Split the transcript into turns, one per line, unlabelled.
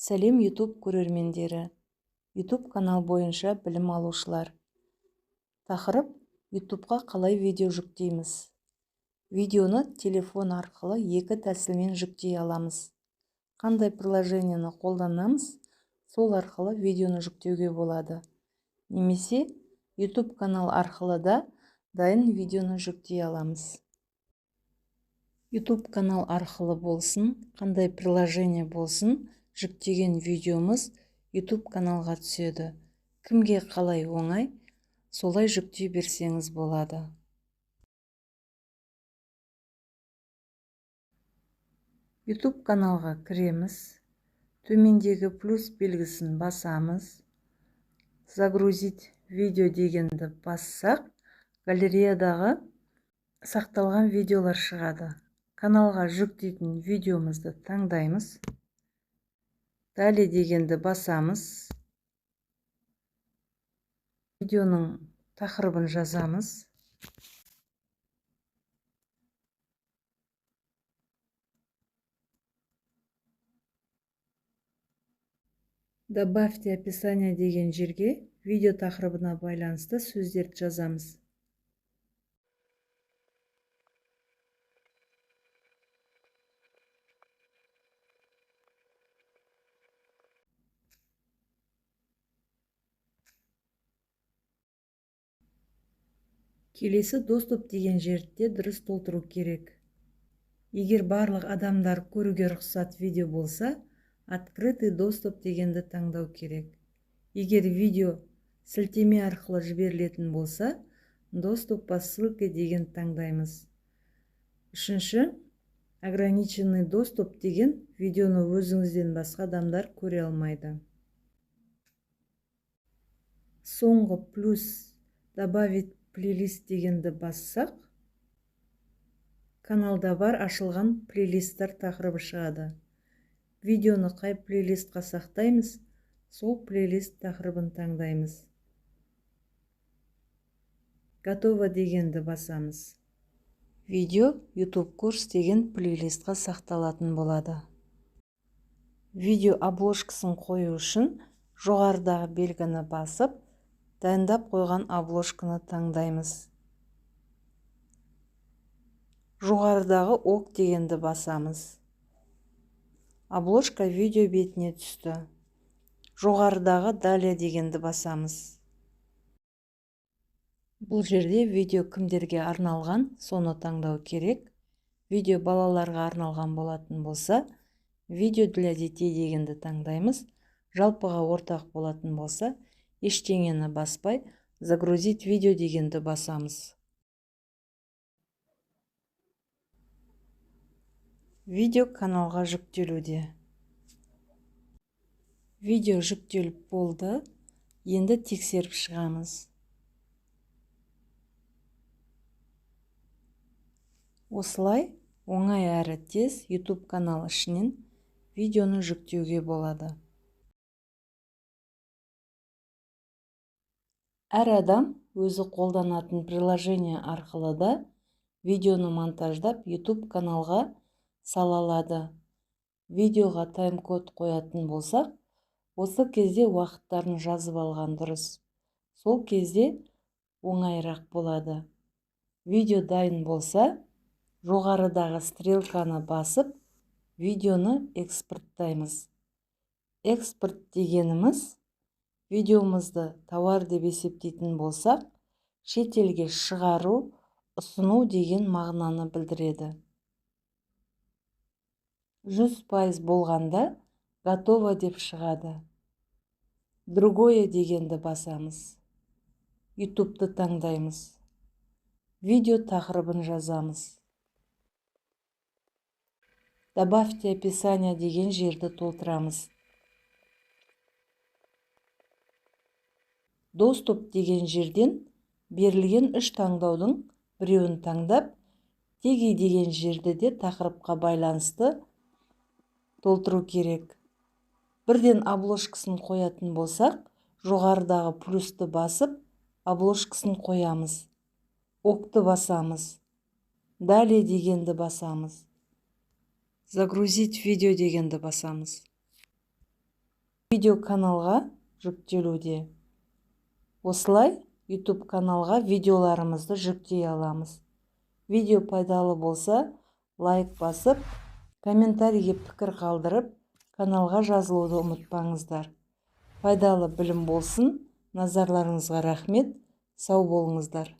Сәлем YouTube көрермендері. YouTube канал бойынша білім алушылар. Тақырып: YouTubeға қалай видео жүктейміз. Видеоны телефон арқылы екі тәсілмен жүктей аламыз. Қандай приложениені қолданамыз, сол арқылы видеоны жүктеуге болады. Немесе YouTube канал арқылы да дайын видеоны жүктей аламыз. YouTube канал арқылы болсын, қандай приложение болсын, жүктеген видеомыз YouTube каналға түседі. Кімге қалай оңай, солай жүктей берсеңіз болады. YouTube каналға кіреміз. Төмендегі плюс белгісін басамыз. Загрузить видео дегенді бассақ, галереядағы сақталған видеолар шығады. Каналға жүктейтін видеомызды таңдаймыз. Далее дегенді басамыз. Видеоның тақырыбын жазамыз. Добавьте описание деген жерге видео тақырыбына байланысты сөздерді жазамыз. Келесі доступ деген жерде дұрыс толтыру керек. Егер барлық адамдар көруге рұқсат видео болса, открытый доступ дегенді таңдау керек. Егер видео сілтеме арқылы жіберілетін болса, доступ по ссылке деген таңдаймыз. Үшінші, ограниченный доступ деген видеоны өзіңізден басқа адамдар көре алмайды. Соңғы плюс добавить плейлист дегенді бассақ, каналда бар ашылған плейлисттер тақырыбы шығады. Видеоны қай плейлистқа сақтаймыз, сол плейлист тақырыбын таңдаймыз. Готово дегенді басамыз. Видео YouTube курс деген плейлистқа сақталатын болады. Видео обложкасын қою үшін жоғарыдағы белгіні басып, дайындап қойған обложканы таңдаймыз. Жоғарыдағы ок дегенді басамыз. Обложка видео бетіне түсті. Жоғарыдағы далее дегенді басамыз. Бұл жерде видео кімдерге арналған, соны таңдау керек. Видео балаларға арналған болатын болса, видео для детей дегенді таңдаймыз. Жалпыға ортақ болатын болса, ештеңені баспай, загрузить видео дегенді басамыз. Видео каналға жүктелуде. Видео жүктеліп болды. Енді тексеріп шығамыз. Осылай оңай әрі тез YouTube канал ішінен видеоны жүктеуге болады. Әр адам өзі қолданатын приложение арқылы да видеоны монтаждап YouTube каналға сала алады. Видеоға тайм-код қоятын болсақ, осы кезде уақыттарын жазып алған дұрыс. Сол кезде оңайырақ болады. Видео дайын болса, жоғарыдағы стрелканы басып, видеоны экспорттаймыз. Экспорт дегеніміз, видеомызды тауар деп есептейтін болсақ, шетелге шығару, ұсыну деген мағынаны білдіреді. 100% болғанда готово деп шығады. Другое дегенді басамыз. YouTube'ты таңдаймыз. Видео тақырыбын жазамыз. Добавьте описание деген жерді толтырамыз. Доступ деген жерден берілген үш таңдаудың біреуін таңдап, теги деген жерді де тақырыпқа байланысты толтыру керек. Бірден обложкасын қоятын болсақ, жоғарыдағы плюсті басып, обложкасын қоямыз. Окты басамыз. Далее дегенді басамыз. Загрузить видео дегенді басамыз. видео каналға жүктелуде. Осылай YouTube каналға видеоларымызды жүктей аламыз. Видео пайдалы болса, лайк басып, комментарийге пікір қалдырып, каналға жазылуды ұмытпаңыздар. Пайдалы білім болсын, назарларыңызға рахмет, сау болыңыздар.